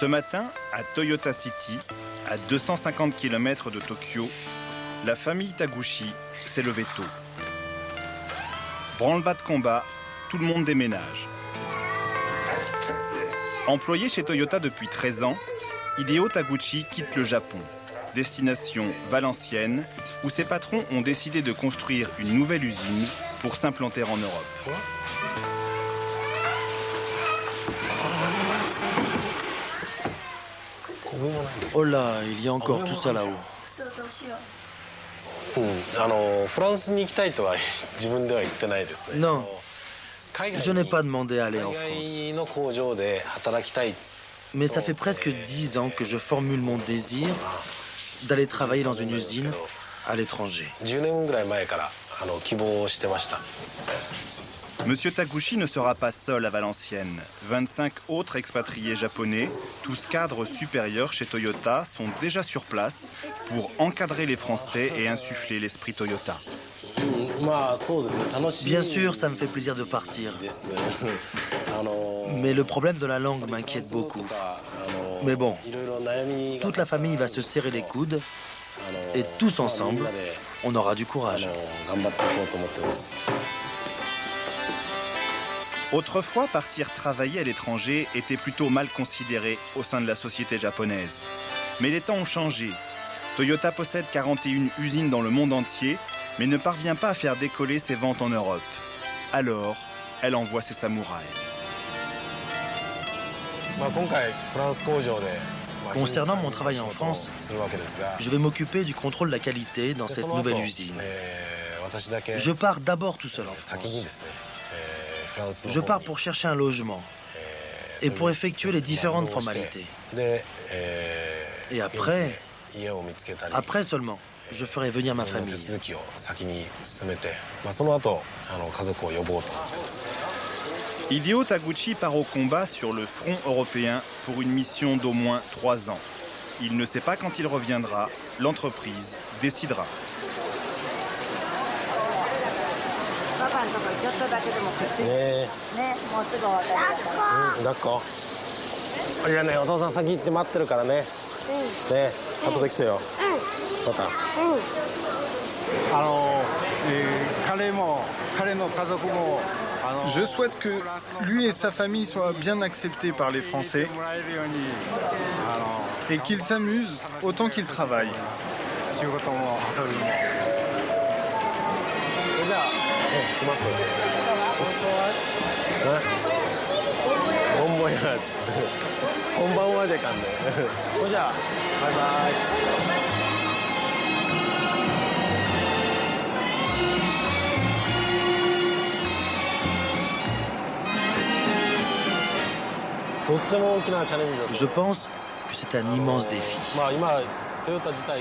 Ce matin, à Toyota City, à 250 km de Tokyo, la famille Taguchi s'est levée tôt. Branle-bas de combat, tout le monde déménage. Employé chez Toyota depuis 13 ans, Hideo Taguchi quitte le Japon. Destination Valenciennes, où ses patrons ont décidé de construire une nouvelle usine pour s'implanter en Europe. Oh là, il y a encore tout ça là-haut. Non, je n'ai pas demandé à aller en France. Mais ça fait presque 10 ans que je formule mon désir d'aller travailler dans une usine à l'étranger. Monsieur Taguchi ne sera pas seul à Valenciennes. 25 autres expatriés japonais, tous cadres supérieurs chez Toyota, sont déjà sur place pour encadrer les Français et insuffler l'esprit Toyota. Bien sûr, ça me fait plaisir de partir. Mais le problème de la langue m'inquiète beaucoup. Mais bon, toute la famille va se serrer les coudes et tous ensemble, on aura du courage. Autrefois, partir travailler à l'étranger était plutôt mal considéré au sein de la société japonaise. Mais les temps ont changé. Toyota possède 41 usines dans le monde entier, mais ne parvient pas à faire décoller ses ventes en Europe. Alors, elle envoie ses samouraïs. Concernant mon travail en France, je vais m'occuper du contrôle de la qualité dans cette nouvelle usine. Je pars d'abord tout seul en France. Je pars pour chercher un logement et pour effectuer les différentes formalités. Et après seulement, je ferai venir ma famille. Hideo Taguchi part au combat sur le front européen pour une mission d'au moins 3 ans. Il ne sait pas quand il reviendra, l'entreprise décidera. D'accord. Je souhaite que lui et sa famille soient bien acceptés par les Français et qu'ils s'amusent autant qu'ils travaillent. Bon voyage. Konbanwaじゃかんね。じゃあ、バイバイ。Je pense que c'est un immense défi.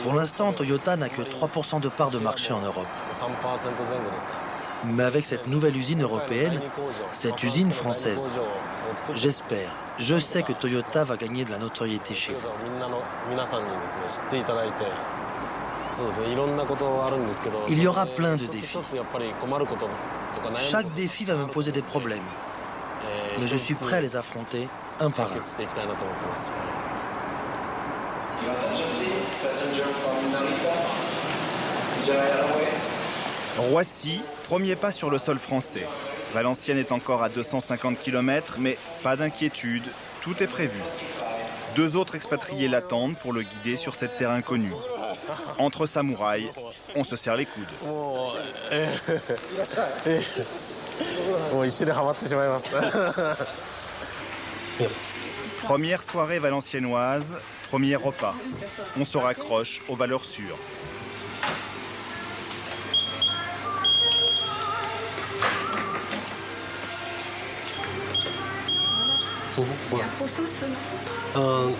Pour l'instant, Toyota n'a que 3% de part de marché en Europe. Mais avec cette nouvelle usine européenne, cette usine française, j'espère, je sais que Toyota va gagner de la notoriété chez vous. Il y aura plein de défis. Chaque défi va me poser des problèmes. Mais je suis prêt à les affronter un par un. Roissy, premier pas sur le sol français. Valenciennes est encore à 250 km, mais pas d'inquiétude, tout est prévu. 2 autres expatriés l'attendent pour le guider sur cette terre inconnue. Entre samouraïs, on se serre les coudes. Première soirée valenciennoise, premier repas. On se raccroche aux valeurs sûres.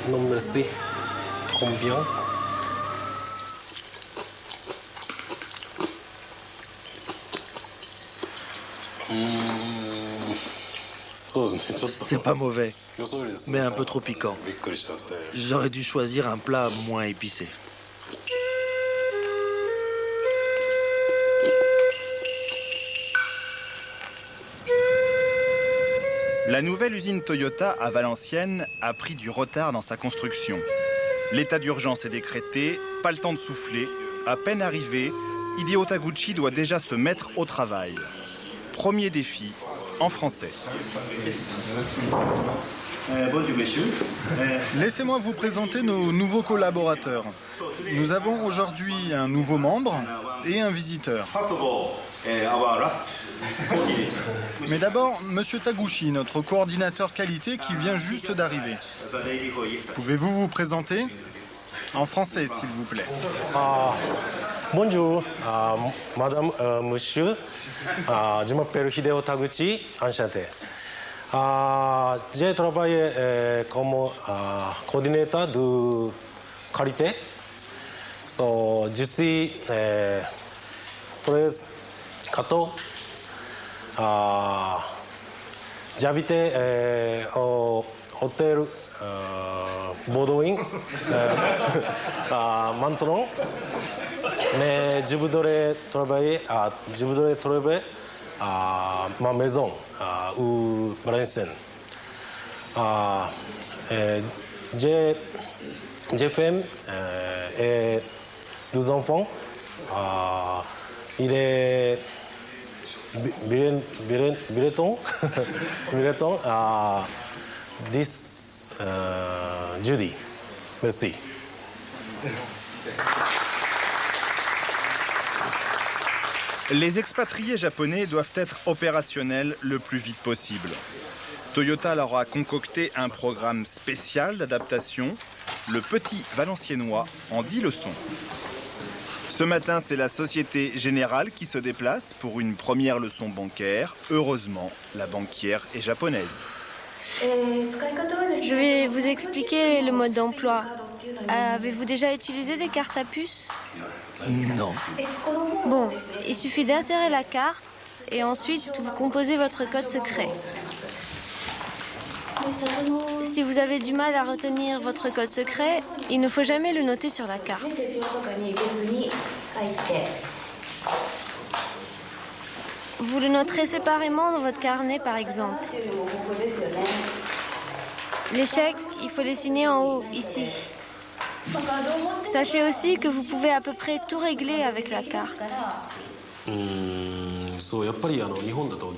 Non merci. Combien? C'est pas mauvais, mais un peu trop piquant. J'aurais dû choisir un plat moins épicé. La nouvelle usine Toyota à Valenciennes a pris du retard dans sa construction. L'état d'urgence est décrété, pas le temps de souffler. À peine arrivé, Hideo Taguchi doit déjà se mettre au travail. Premier défi, en français. Bonjour messieurs. Laissez-moi vous présenter nos nouveaux collaborateurs. Nous avons aujourd'hui un nouveau membre et un visiteur. Mais d'abord, Monsieur Taguchi, notre coordinateur qualité qui vient juste d'arriver. Pouvez-vous vous présenter? En français, s'il vous plaît. Bonjour, madame, monsieur. Je m'appelle Hideo Taguchi, enchanté. J'ai travaillé comme coordinateur de qualité. Je suis très cato. J'habitais au hôtel Baudouin maintenant, mais je voudrais travailler à ma maison ou Valenciennes. J'ai fait deux enfants. Il est Bireton, 10 jeudi. Merci. Les expatriés japonais doivent être opérationnels le plus vite possible. Toyota leur a concocté un programme spécial d'adaptation, le Petit Valenciennois en 10 leçons. Ce matin, c'est la Société Générale qui se déplace pour une première leçon bancaire. Heureusement, la banquière est japonaise. Je vais vous expliquer le mode d'emploi. Avez-vous déjà utilisé des cartes à puce? Non. Bon, il suffit d'insérer la carte et ensuite vous composez votre code secret. Si vous avez du mal à retenir votre code secret, il ne faut jamais le noter sur la carte. Vous le noterez séparément dans votre carnet, par exemple. Les chèques, il faut les signer en haut, ici. Sachez aussi que vous pouvez à peu près tout régler avec la carte.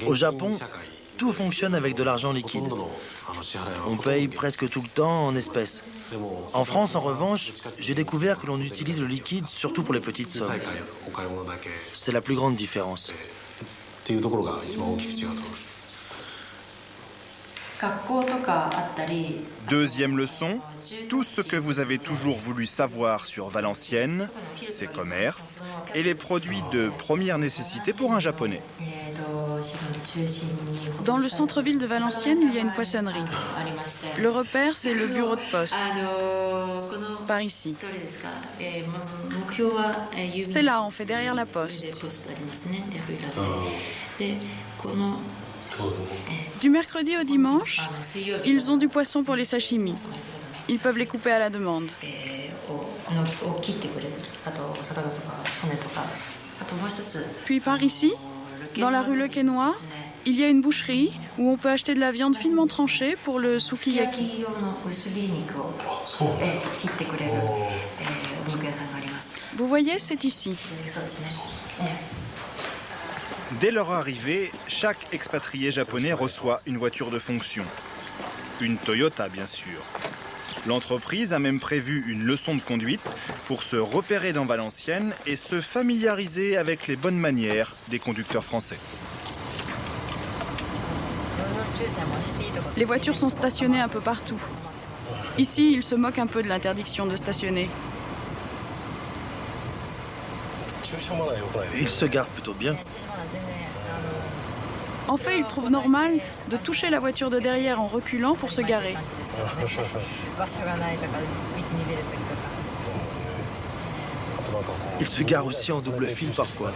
Au Japon, tout fonctionne avec de l'argent liquide. On paye presque tout le temps en espèces. En France, en revanche, j'ai découvert que l'on utilise le liquide surtout pour les petites sommes. C'est la plus grande différence. Deuxième leçon, tout ce que vous avez toujours voulu savoir sur Valenciennes, ses commerces et les produits de première nécessité pour un Japonais. Dans le centre-ville de Valenciennes, il y a une poissonnerie. Le repère, c'est le bureau de poste. Par ici. C'est là, on fait derrière la poste. Du mercredi au dimanche, ils ont du poisson pour les sashimi. Ils peuvent les couper à la demande. Puis par ici, dans la rue Le Quesnoy, il y a une boucherie où on peut acheter de la viande finement tranchée pour le sukiyaki. Vous voyez, c'est ici. Dès leur arrivée, chaque expatrié japonais reçoit une voiture de fonction. Une Toyota, bien sûr. L'entreprise a même prévu une leçon de conduite pour se repérer dans Valenciennes et se familiariser avec les bonnes manières des conducteurs français. Les voitures sont stationnées un peu partout. Ici, ils se moquent un peu de l'interdiction de stationner. Ils se garent plutôt bien. En fait, ils trouvent normal de toucher la voiture de derrière en reculant pour se garer. Ils se garent aussi en double fil parfois.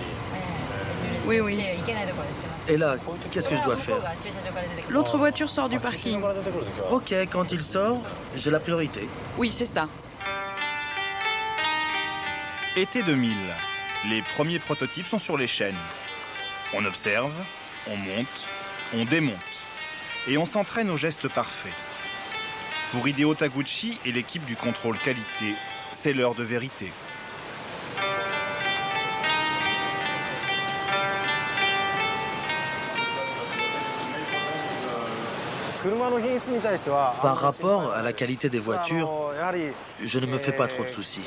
Oui, oui. Et là, qu'est-ce que je dois faire? L'autre voiture sort du parking. Ok, quand il sort, j'ai la priorité. Oui, c'est ça. Été 2000, les premiers prototypes sont sur les chaînes. On observe, on monte, on démonte. et on s'entraîne aux gestes parfaits. Pour Hideo Taguchi et l'équipe du contrôle qualité, c'est l'heure de vérité. Par rapport à la qualité des voitures, je ne me fais pas trop de soucis.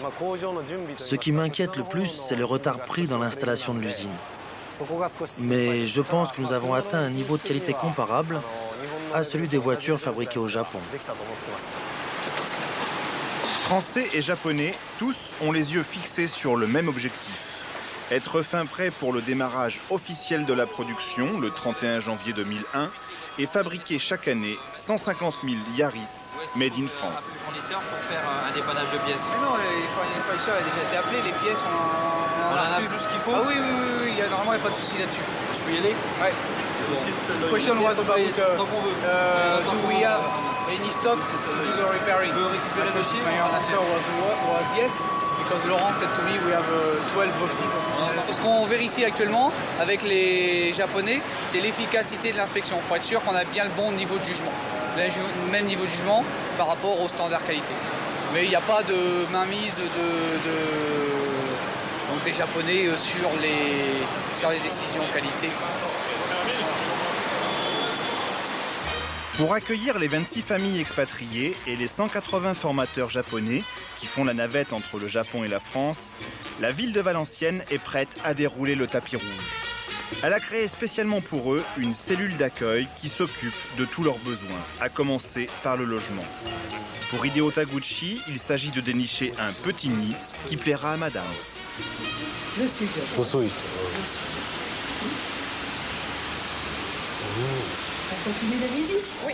Ce qui m'inquiète le plus, c'est le retard pris dans l'installation de l'usine. Mais je pense que nous avons atteint un niveau de qualité comparable à celui des voitures fabriquées au Japon. Français et Japonais, tous ont les yeux fixés sur le même objectif. Être fin prêt pour le démarrage officiel de la production le 31 janvier 2001 et fabriquer chaque année 150 000 Yaris made in France. Fournisseur pour faire un dépannage de pièces. Mais non, le fournisseur a déjà été appelé, les pièces on a reçu. plus qu'il faut. Ah oui, normalement il n'y a pas de souci là-dessus. Je peux y aller? Ouais. The question was about do we have any stock to do the repairing? Je peux récupérer le dossier? My answer was yes. Because Laurent said to me we have 12 boxes or something. Ce qu'on vérifie actuellement avec les Japonais, c'est l'efficacité de l'inspection pour être sûr qu'on a bien le bon niveau de jugement, le même niveau de jugement par rapport aux standards qualité. Mais il n'y a pas de mainmise donc des Japonais sur les décisions qualité. Pour accueillir les 26 familles expatriées et les 180 formateurs japonais qui font la navette entre le Japon et la France, la ville de Valenciennes est prête à dérouler le tapis rouge. Elle a créé spécialement pour eux une cellule d'accueil qui s'occupe de tous leurs besoins, à commencer par le logement. Pour Hideo Taguchi, il s'agit de dénicher un petit nid qui plaira à madame. Le sud. Tout de suite. On continue la visite? Oui.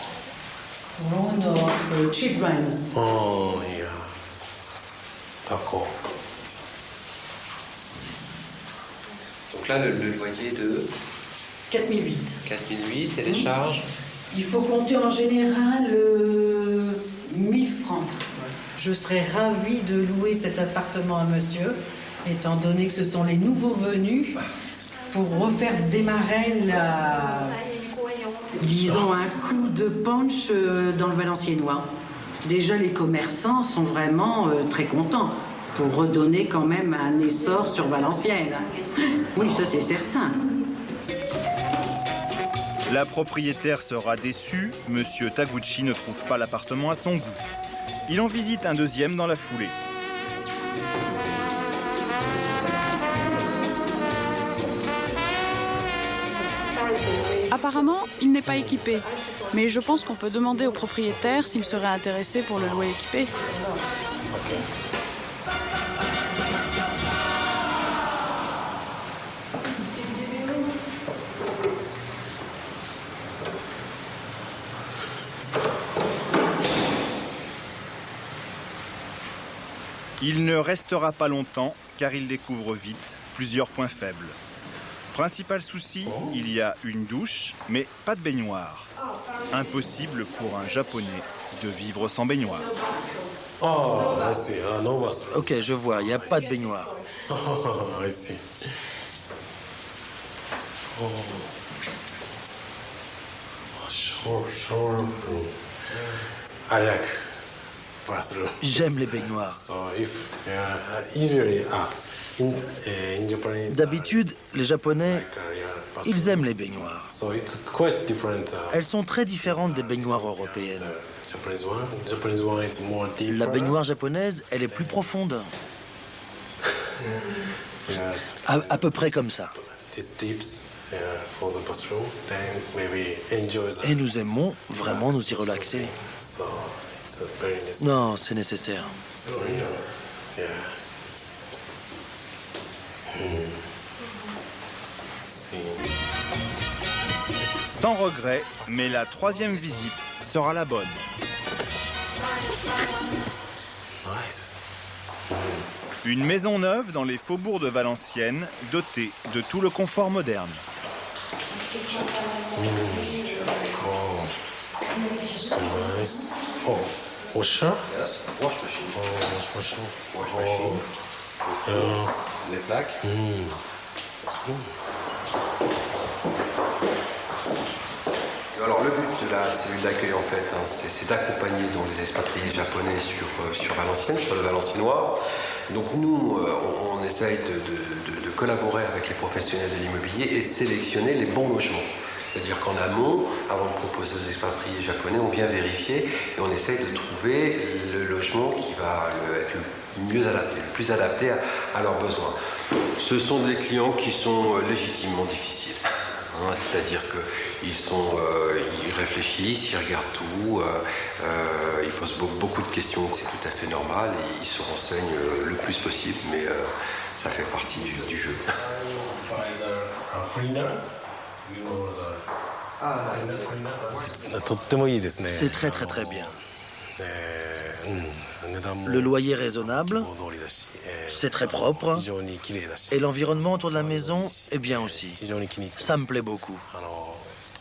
On offre children. Oh, yeah. D'accord. Donc là, le loyer de 4008. 4008 et les charges? Il faut compter en général 1000 francs. Je serais ravie de louer cet appartement à monsieur, étant donné que ce sont les nouveaux venus, pour refaire démarrer disons un coup de punch dans le Valenciennois. Déjà, les commerçants sont vraiment très contents pour redonner quand même un essor sur Valenciennes. Oui, ça c'est certain. La propriétaire sera déçue, monsieur Taguchi ne trouve pas l'appartement à son goût. Il en visite un deuxième dans la foulée. Apparemment, il n'est pas équipé, mais je pense qu'on peut demander au propriétaire s'il serait intéressé pour le louer équipé. Ok. Il ne restera pas longtemps car il découvre vite plusieurs points faibles. Principal souci, il y a une douche, mais pas de baignoire. Impossible pour un Japonais de vivre sans baignoire. Oh, I see. No bathroom. Ok, je vois, il n'y a pas de baignoire. Oh, I see. Oh. Shower room. I like bathroom. J'aime les baignoires. So if usually in Japanese. D'habitude, les Japonais, ils aiment les baignoires. So it's quite different. Elles sont très différentes des baignoires européennes. Japanese one is more deeper. La baignoire japonaise, elle est plus profonde. À peu près comme ça. This dips for the bathroom, then maybe enjoy the. Et nous aimons vraiment nous y relaxer. So it's a very nice. Non, c'est nécessaire. Yeah. See. Sans regret, mais la troisième visite sera la bonne. Nice. Une maison neuve dans les faubourgs de Valenciennes, dotée de tout le confort moderne. Oh, so nice. Oh, washer? Yes, wash machine. Oh, wash machine. Wash machine. Yeah. Les plaques. Alors le but de la cellule d'accueil, en fait, c'est d'accompagner donc les expatriés japonais sur Valenciennes, sur le Valenciennois. Donc nous, on essaye de collaborer avec les professionnels de l'immobilier et de sélectionner les bons logements. C'est-à-dire qu'en amont, avant de proposer aux expatriés japonais, on vient vérifier et on essaye de trouver le logement qui va être le mieux adapté, le plus adapté à leurs besoins. Ce sont des clients qui sont légitimement difficiles. C'est-à-dire qu'ils réfléchissent, ils regardent tout, ils posent beaucoup de questions, c'est tout à fait normal, et ils se renseignent le plus possible, mais ça fait partie du jeu. C'est très très très bien. Le loyer est raisonnable, c'est très propre, et l'environnement autour de la maison est bien aussi. Ça me plaît beaucoup.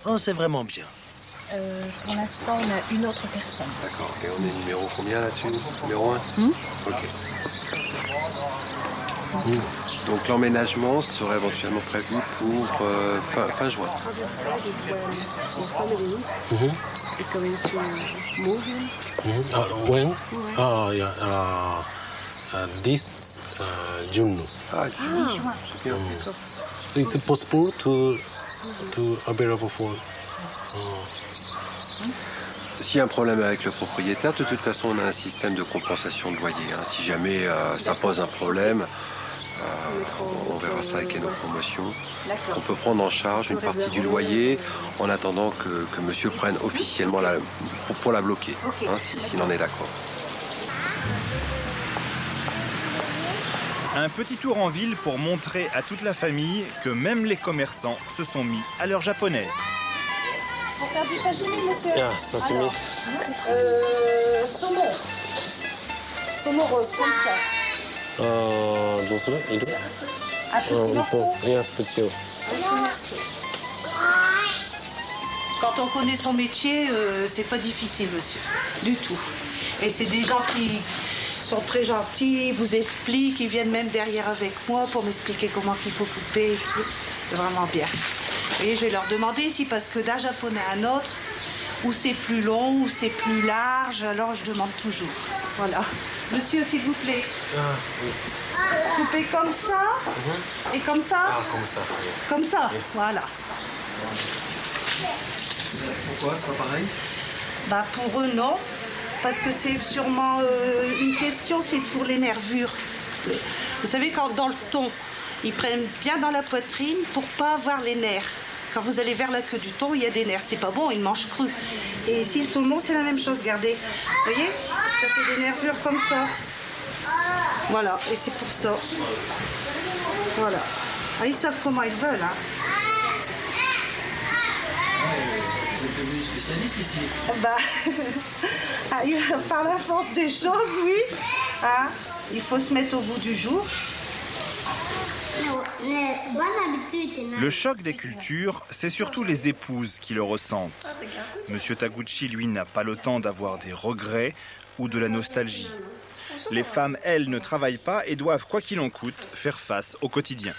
Oh, c'est vraiment bien. Pour l'instant, on a une autre personne. D'accord. Et on est numéro combien là-dessus? Numéro 1 Ok. Donc l'emménagement serait éventuellement prévu pour fin juin. Is going to move in. When? This June. Juin. C'est bien. It's possible to available for. S'il y a un problème avec le propriétaire, de toute façon, on a un système de compensation de loyer. Si jamais ça pose un problème, on verra ça avec nos promotions. On peut prendre en charge une partie du loyer en attendant que monsieur prenne officiellement pour la bloquer, s'il en est d'accord. Un petit tour en ville pour montrer à toute la famille que même les commerçants se sont mis à l'heure japonaise. Pour faire du sashimi, monsieur. Sashimi. Alors, saumon. Saumon rose, comme ça. Un petit morceau. Merci. Quand on connaît son métier, c'est pas difficile, monsieur. Du tout. Et c'est des gens qui sont très gentils, ils vous expliquent, ils viennent même derrière avec moi pour m'expliquer comment il faut couper et tout. C'est vraiment bien. Et je vais leur demander si, parce que d'un japonais à un autre, où c'est plus long, où c'est plus large, alors je demande toujours. Voilà. Monsieur, s'il vous plaît. Coupez comme ça et comme ça. Comme ça. Comme ça, voilà. Pourquoi c'est pas pareil? Pour eux, non. Parce que c'est sûrement une question, c'est pour les nervures. Vous savez, quand dans le thon, ils prennent bien dans la poitrine pour pas avoir les nerfs. Quand vous allez vers la queue du thon, il y a des nerfs. C'est pas bon, ils mangent cru. Et ici, le saumon, c'est la même chose. Regardez. Vous voyez? Ça fait des nervures comme ça. Voilà, et c'est pour ça. Voilà. Ils savent comment ils veulent. Vous êtes devenu spécialiste ici? Par la force des choses, oui. Il faut se mettre au bout du jour. Le choc des cultures, c'est surtout les épouses qui le ressentent. Monsieur Taguchi, lui, n'a pas le temps d'avoir des regrets ou de la nostalgie. Les femmes, elles, ne travaillent pas et doivent, quoi qu'il en coûte, faire face au quotidien.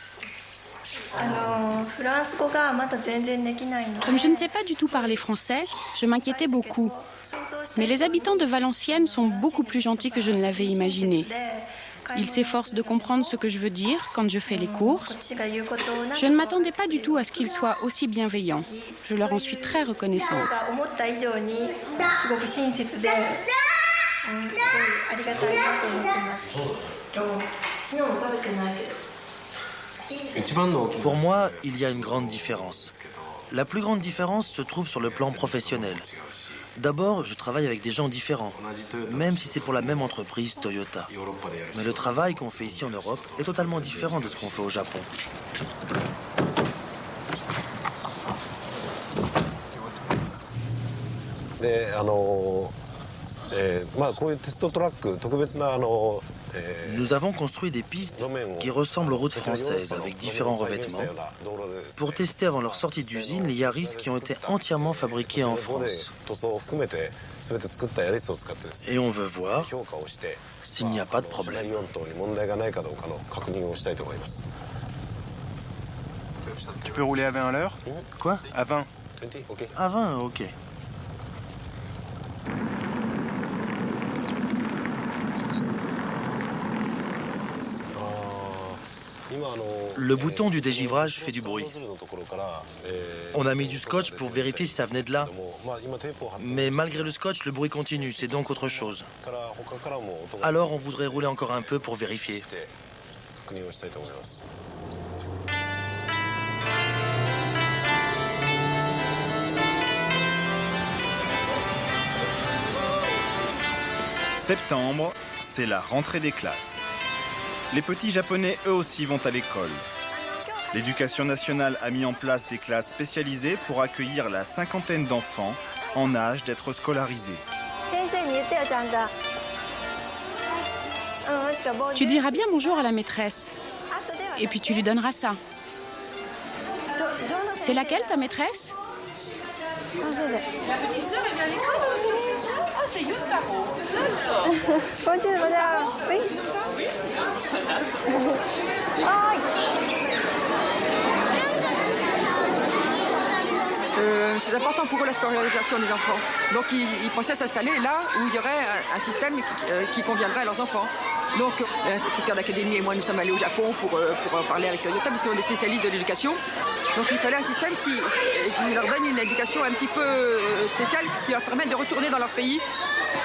Comme je ne sais pas du tout parler français, je m'inquiétais beaucoup. Mais les habitants de Valenciennes sont beaucoup plus gentils que je ne l'avais imaginé. Ils s'efforcent de comprendre ce que je veux dire quand je fais les courses. Je ne m'attendais pas du tout à ce qu'ils soient aussi bienveillants. Je leur en suis très reconnaissante. Pour moi, il y a une grande différence. La plus grande différence se trouve sur le plan professionnel. D'abord, je travaille avec des gens différents, même si c'est pour la même entreprise, Toyota. Mais le travail qu'on fait ici en Europe est totalement différent de ce qu'on fait au Japon. Nous avons construit des pistes qui ressemblent aux routes françaises avec différents revêtements pour tester avant leur sortie d'usine les Yaris qui ont été entièrement fabriqués en France. Et on veut voir s'il n'y a pas de problème. Tu peux rouler à 20 à l'heure? Quoi? À 20. À 20, ok. Le bouton du dégivrage fait du bruit. On a mis du scotch pour vérifier si ça venait de là. Mais malgré le scotch, le bruit continue, c'est donc autre chose. Alors on voudrait rouler encore un peu pour vérifier. Septembre, c'est la rentrée des classes. Les petits Japonais, eux aussi, vont à l'école. L'éducation nationale a mis en place des classes spécialisées pour accueillir la cinquantaine d'enfants en âge d'être scolarisés. Tu diras bien bonjour à la maîtresse. Et puis tu lui donneras ça. C'est laquelle, ta maîtresse? La petite sœur, elle vient à l'école. Ah, c'est Yutaro. Bonjour, madame. Oui. Oui. C'est important pour eux la scolarisation des enfants. Donc ils pensaient s'installer là où il y aurait un système qui conviendrait à leurs enfants. Donc l'instructeur d'académie et moi nous sommes allés au Japon pour parler avec Toyota parce qu'ils sont des spécialistes de l'éducation. Donc il fallait un système qui leur donne une éducation un petit peu spéciale, qui leur permette de retourner dans leur pays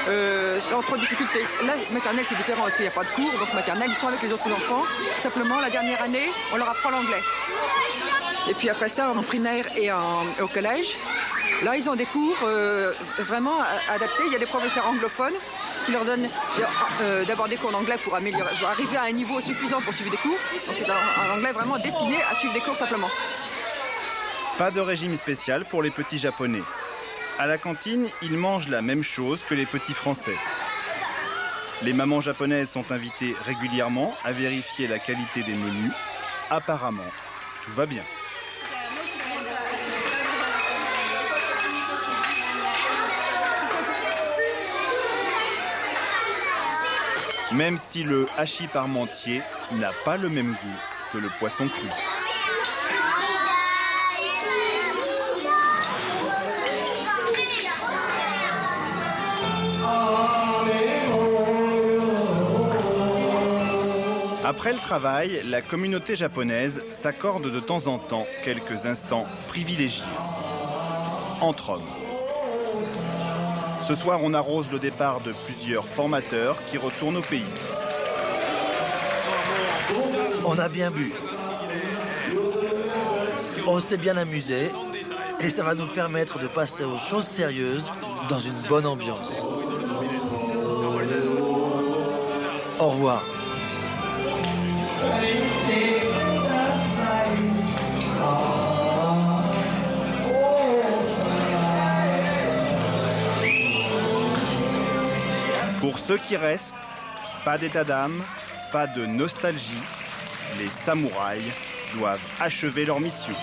sans trop de difficultés. Là, maternelle c'est différent parce qu'il n'y a pas de cours, donc maternelle ils sont avec les autres enfants. Simplement la dernière année, on leur apprend l'anglais. Et puis après ça, en primaire et au collège, là, ils ont des cours vraiment adaptés. Il y a des professeurs anglophones qui leur donnent d'abord des cours d'anglais pour arriver à un niveau suffisant pour suivre des cours. Donc c'est un anglais vraiment destiné à suivre des cours simplement. Pas de régime spécial pour les petits Japonais. À la cantine, ils mangent la même chose que les petits Français. Les mamans japonaises sont invitées régulièrement à vérifier la qualité des menus. Apparemment, tout va bien. Même si le hachis parmentier n'a pas le même goût que le poisson cru. Après le travail, la communauté japonaise s'accorde de temps en temps quelques instants privilégiés, entre hommes. Ce soir, on arrose le départ de plusieurs formateurs qui retournent au pays. On a bien bu. On s'est bien amusé et ça va nous permettre de passer aux choses sérieuses dans une bonne ambiance. Au revoir. Pour ceux qui restent, pas d'état d'âme, pas de nostalgie. Les samouraïs doivent achever leur mission.